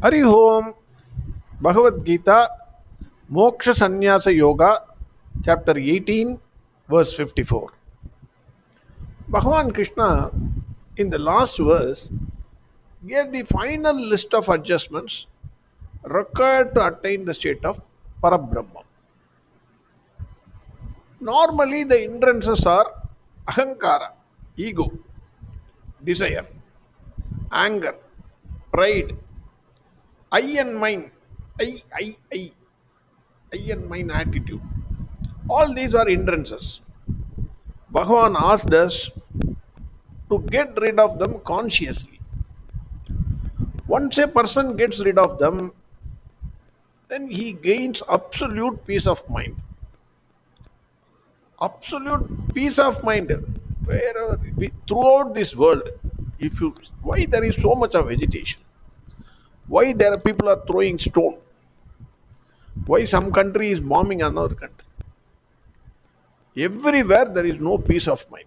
Hari Om, Bhagavad Gita, Moksha Sannyasa Yoga, chapter 18, verse 54. Bhagwan Krishna, in the last verse, gave the final list of adjustments required to attain the state of Parabrahma. Normally, the hindrances are ahankara, ego, desire, anger, pride, I and mine, I and mine attitude. All these are hindrances. Bhagavan asked us to get rid of them consciously. Once a person gets rid of them, then he gains absolute peace of mind. Absolute peace of mind. Wherever throughout this world, why there is so much of agitation? Why there are people are throwing stone? Why some country is bombing another country? Everywhere there is no peace of mind.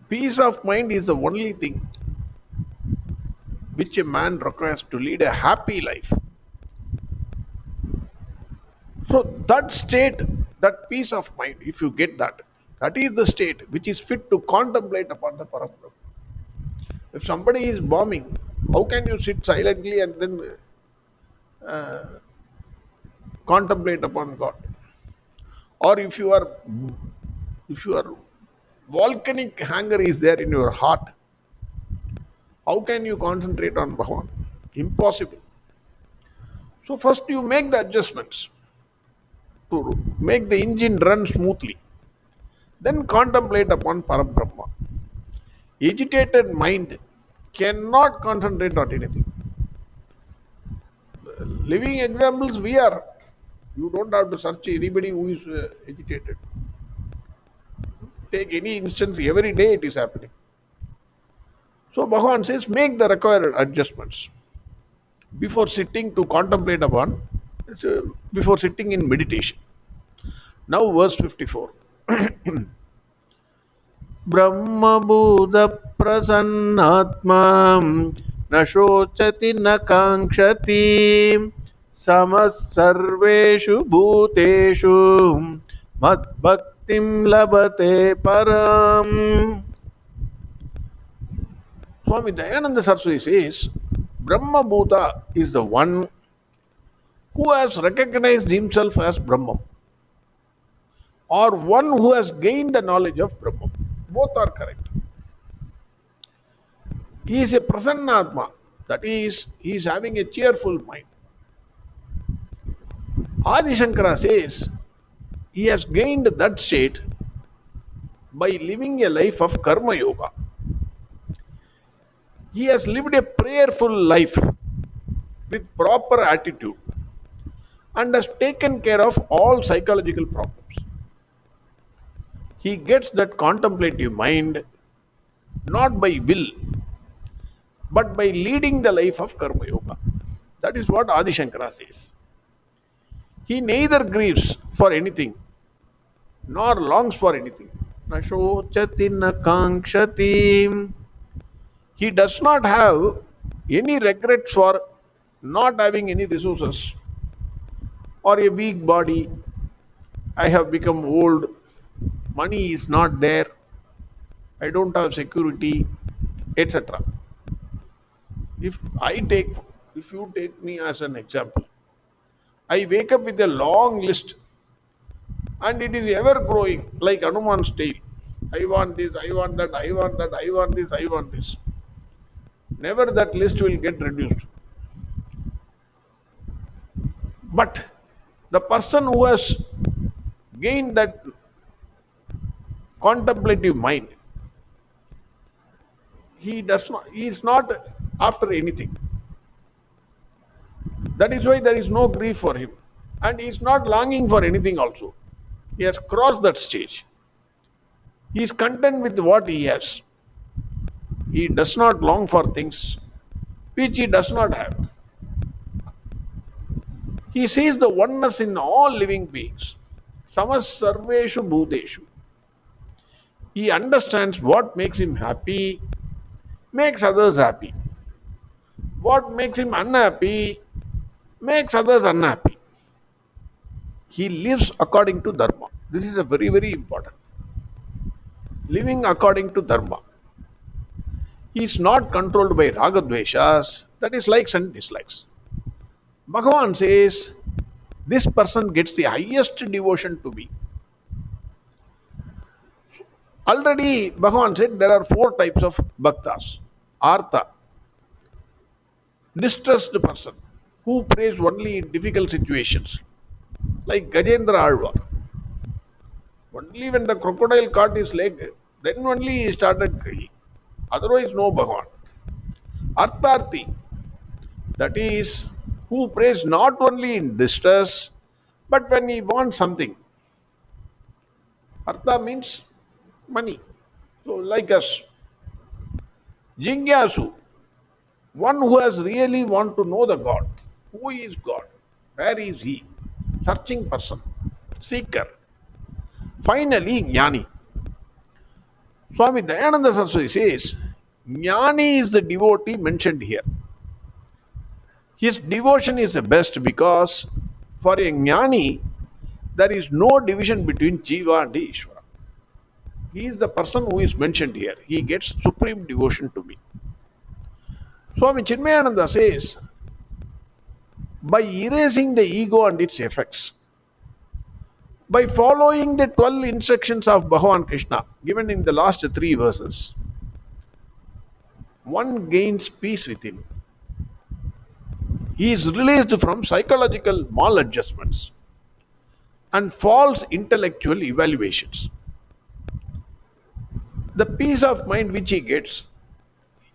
Peace of mind is the only thing which a man requires to lead a happy life. So that state, that peace of mind, if you get that, that is the state which is fit to contemplate upon the Parabrahma. If somebody is bombing, how can you sit silently and then contemplate upon God? Or if your volcanic anger is there in your heart, how can you concentrate on Bhagavan? Impossible. So first you make the adjustments to make the engine run smoothly. Then contemplate upon Parabrahma. Agitated mind cannot concentrate on anything. Living examples we are. You don't have to search anybody who is agitated. Take any instance, every day it is happening. So Bhagavan says, make the required adjustments before sitting to contemplate upon, before sitting in meditation. Now verse 54. Brahma Buddha Prasannatma Na Shochati Na Kankshati Samas Sarveshu Bhuteshu Mad Bhaktim Labate Param. Swami Dayananda Saraswati says, Brahma Bhuta is the one who has recognized himself as Brahman, or one who has gained the knowledge of Brahman. Both are correct. He is a Prasannatma, that is, he is having a cheerful mind. Adi Shankara says, he has gained that state by living a life of Karma Yoga. He has lived a prayerful life with proper attitude and has taken care of all psychological problems. He gets that contemplative mind not by will, but by leading the life of Karma Yoga. That is what Adi Shankara says. He neither grieves for anything nor longs for anything. Na shochati na kankshati. He does not have any regrets for not having any resources or a weak body. I have become old, money is not there, I don't have security, etc. If you take me as an example, I wake up with a long list and it is ever growing like Hanuman's tail. I want this, I want that, I want that, I want this, I want this. Never that list will get reduced. But the person who has gained that contemplative mind, he is not after anything. That is why there is no grief for him. And he is not longing for anything also. He has crossed that stage. He is content with what he has. He does not long for things which he does not have. He sees the oneness in all living beings. Samas sarveshu bhuteshu. He understands what makes him happy, makes others happy. What makes him unhappy makes others unhappy. He lives according to dharma. This is a very, very important. Living according to dharma. He is not controlled by ragadveshas, that is likes and dislikes. Bhagavan says, this person gets the highest devotion to me. Already Bhagavan said there are four types of bhaktas. Artha, distressed person who prays only in difficult situations, like Gajendra Alvar. Only when the crocodile caught his leg, then only he started crying. Otherwise, no Bhagavan. Artharthi, that is, who prays not only in distress, but when he wants something. Artha means money. So, like us. Jingyasu, one who has really want to know the God. Who is God? Where is He? Searching person, seeker. Finally, Jnani. Swami Dayananda Saraswati says, Jnani is the devotee mentioned here. His devotion is the best because for a Jnani, there is no division between Jiva and Ishvara. He is the person who is mentioned here. He gets supreme devotion to me. Swami Chinmayananda says, by erasing the ego and its effects, by following the 12 instructions of Bhagwan Krishna given in the last three verses, one gains peace within. He is released from psychological maladjustments and false intellectual evaluations. The peace of mind which he gets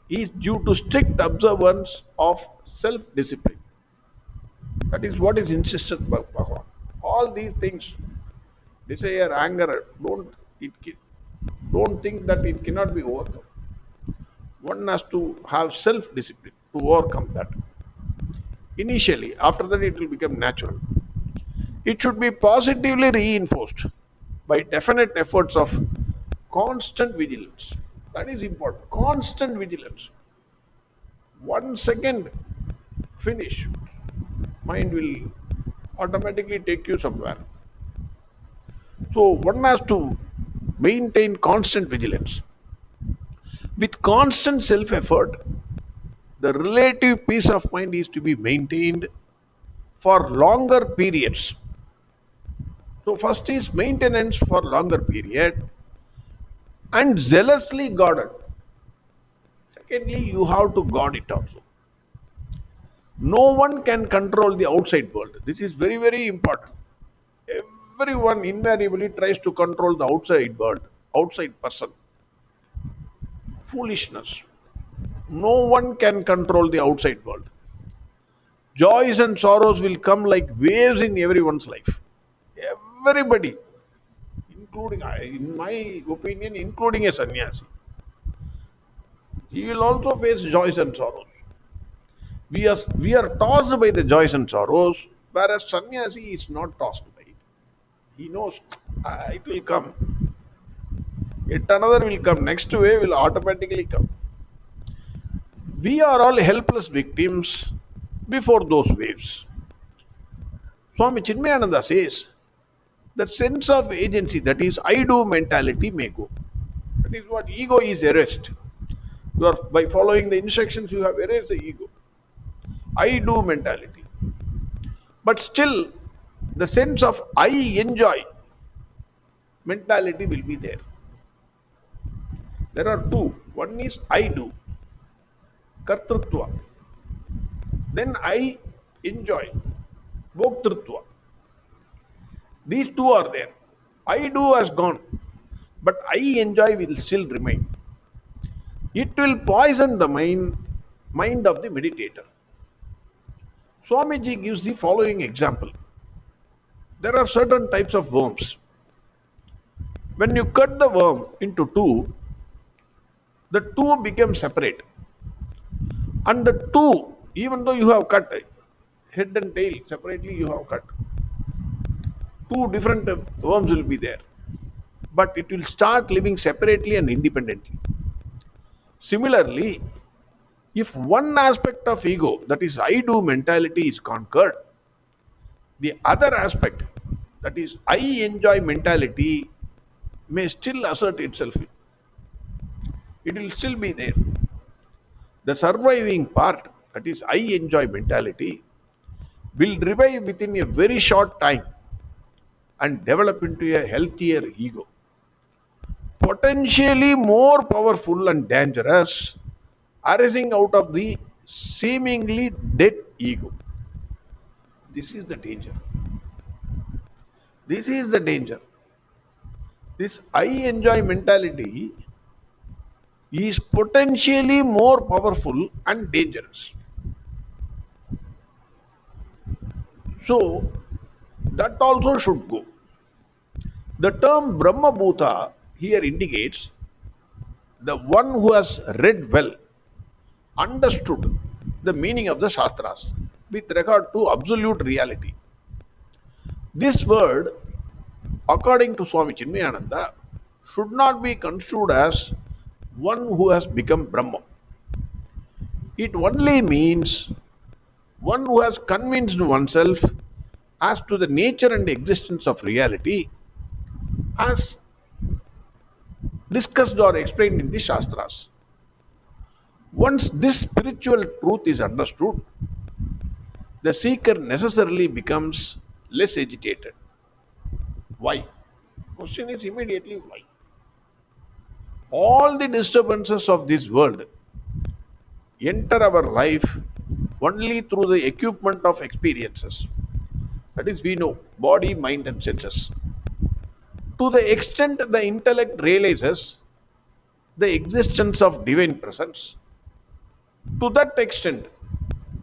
is due to strict observance of self-discipline. That is what is insisted by Bhagavan. All these things, desire, anger, don't think that it cannot be overcome. One has to have self-discipline to overcome that. Initially, after that it will become natural. It should be positively reinforced by definite efforts of constant vigilance. That is important. Constant vigilance. 1 second finish, mind will automatically take you somewhere. So one has to maintain constant vigilance. With constant self-effort, the relative peace of mind is to be maintained for longer periods. So first is maintenance for longer period and zealously guarded. Secondly, you have to guard it also. No one can control the outside world. This is very, very important. Everyone invariably tries to control the outside world, outside person. Foolishness. No one can control the outside world. Joys and sorrows will come like waves in everyone's life. Everybody, including, in my opinion, including a sannyasi. He will also face joys and sorrows. We are tossed by the joys and sorrows, whereas sannyasi is not tossed by it. He knows it will come. Yet another will come. Next wave will automatically come. We are all helpless victims before those waves. Swami Chinmayananda says, the sense of agency, that is, I do mentality, may go. That is what ego is erased. By following the instructions, you have erased the ego. I do mentality. But still, the sense of I enjoy mentality will be there. There are two. One is I do, kartrutva. Then I enjoy, bhoktrutva. These two are there. I do has gone, but I enjoy will still remain. It will poison the mind of the meditator. Swamiji gives the following example. There are certain types of worms. When you cut the worm into two, the two become separate. And the two, even though you have cut head and tail separately, you have cut. Two different worms will be there. But it will start living separately and independently. Similarly, If one aspect of ego, that is I do mentality, is conquered, the other aspect, that is I enjoy mentality, may still assert itself. It will still be there. The surviving part, that is I enjoy mentality, will revive within a very short time and develop into a healthier ego, potentially more powerful and dangerous, arising out of the seemingly dead ego. This is the danger. This is the danger. This I enjoy mentality is potentially more powerful and dangerous. So, that also should go. The term Brahma Bhuta here indicates the one who has read well, understood the meaning of the Shastras with regard to absolute reality. This word, according to Swami Chinmayananda, should not be construed as one who has become Brahma. It only means one who has convinced oneself as to the nature and existence of reality as discussed or explained in the Shastras. Once this spiritual truth is understood, the seeker necessarily becomes less agitated. Why? Question is immediately why? All the disturbances of this world enter our life only through the equipment of experiences. That is, we know body, mind, and senses. To the extent the intellect realizes the existence of divine presence, to that extent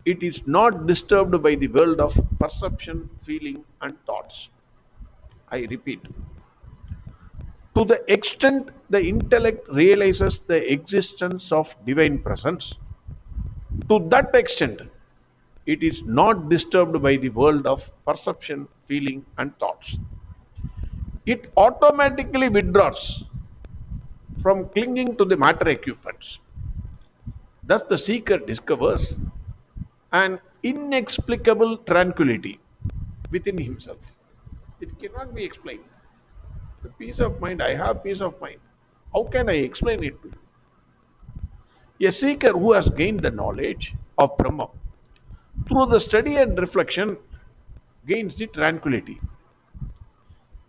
it is not disturbed by the world of perception, feeling, and thoughts. I repeat, to the extent the intellect realizes the existence of divine presence, to that extent it is not disturbed by the world of perception, feeling, and thoughts. It automatically withdraws from clinging to the matter equipments. Thus, the seeker discovers an inexplicable tranquility within himself. It cannot be explained. The peace of mind, I have peace of mind. How can I explain it to you? A seeker who has gained the knowledge of Brahma through the study and reflection gains the tranquility.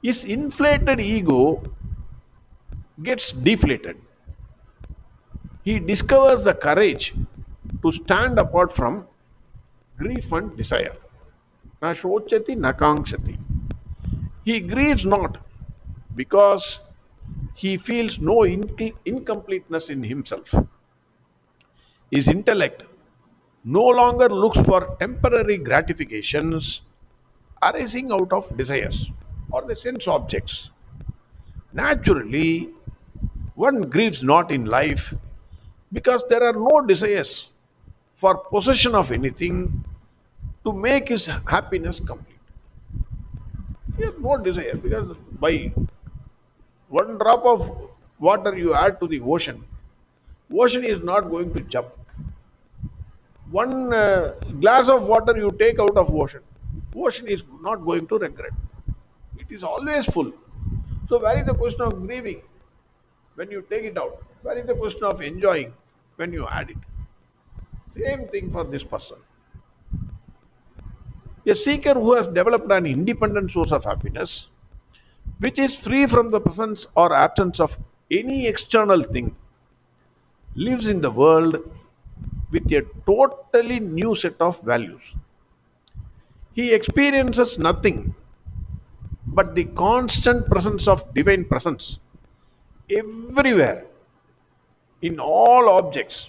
His inflated ego gets deflated. He discovers the courage to stand apart from grief and desire. Na shochati na kankshati. He grieves not because he feels no incompleteness in himself. His intellect no longer looks for temporary gratifications arising out of desires or the sense objects. Naturally, one grieves not in life because there are no desires for possession of anything to make his happiness complete. He has no desire because by one drop of water you add to the ocean, ocean is not going to jump. One glass of water you take out of ocean, ocean is not going to regret. It is always full. So where is the question of grieving when you take it out? Where is the question of enjoying when you add it? Same thing for this person. A seeker who has developed an independent source of happiness, which is free from the presence or absence of any external thing, lives in the world with a totally new set of values. He experiences nothing but the constant presence of divine presence everywhere, in all objects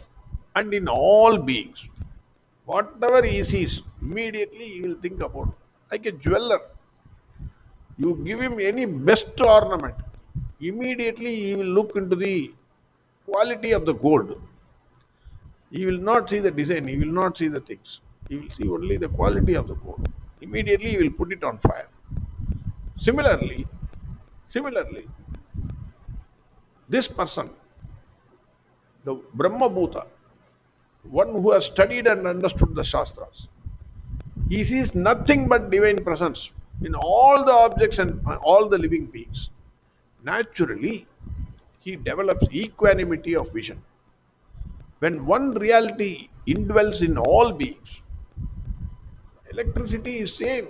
and in all beings. Whatever he sees, immediately he will think about it. Like a jeweler, you give him any best ornament, immediately he will look into the quality of the gold. He will not see the design, he will not see the things. He will see only the quality of the gold. Immediately he will put it on fire. Similarly, this person, the Brahma Bhuta, one who has studied and understood the Shastras. He sees nothing but divine presence in all the objects and all the living beings. Naturally, he develops equanimity of vision. When one reality indwells in all beings, electricity is same,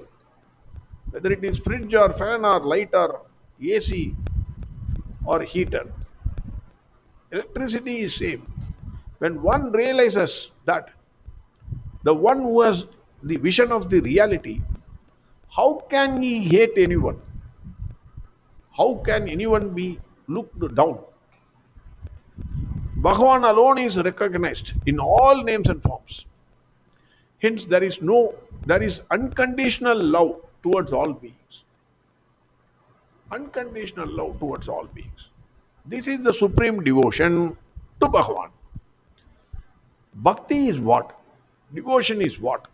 whether it is fridge or fan or light or AC or heater. Electricity is same. When one realizes that the one who has the vision of the reality, how can he hate anyone? How can anyone be looked down? Bhagavan alone is recognized in all names and forms. Hence, there is unconditional love towards all beings. Unconditional love towards all beings. This is the supreme devotion to Bhagavan. Bhakti is what? Devotion is what?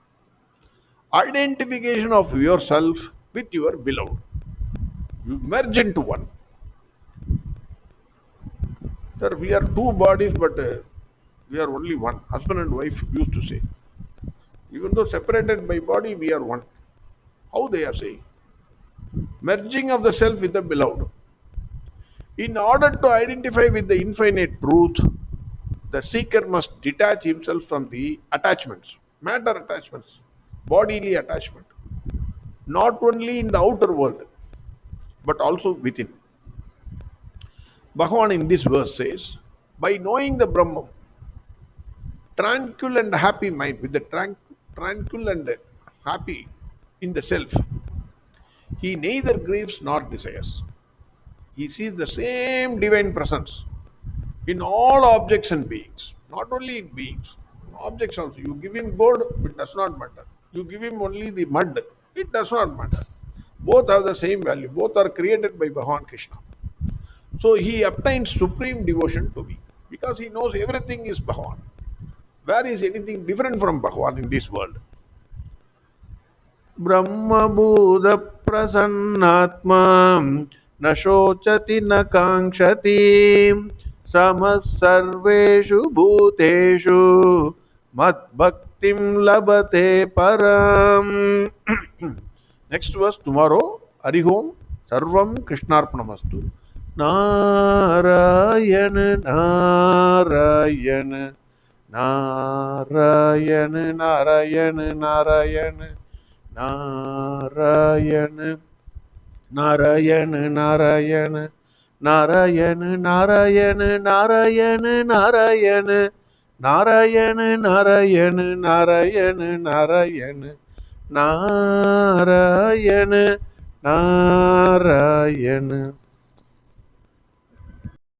Identification of yourself with your beloved. You merge into one. Sir, we are two bodies, but we are only one. Husband and wife used to say. Even though separated by body, we are one. How they are saying? Merging of the self with the beloved. In order to identify with the infinite truth, the seeker must detach himself from the attachments, matter attachments, bodily attachment, not only in the outer world, but also within. Bhagavan in this verse says, by knowing the Brahman, tranquil and happy mind, with the tranquil and happy in the self, he neither grieves nor desires. He sees the same divine presence in all objects and beings, not only in beings, objects also. You give him gold, it does not matter. You give him only the mud, it does not matter. Both have the same value. Both are created by Bhagwan Krishna. So he obtains supreme devotion to me because he knows everything is Bhagavan. Where is anything different from Bhagavan in this world? Brahma Buddha Prasannatma Na Shochati Na Kankshati Samas Sarveshu Bhuteshu Mat Bhaktim Labate Param. Next verse tomorrow. Arihom Sarvam Krishnarpanamastu. Narayana Narayana Narayana Narayana Narayana Narayana Narayana Narayana Narayana Narayana Narayana Narayana Narayana Narayana Narayana Narayana Narayana Narayana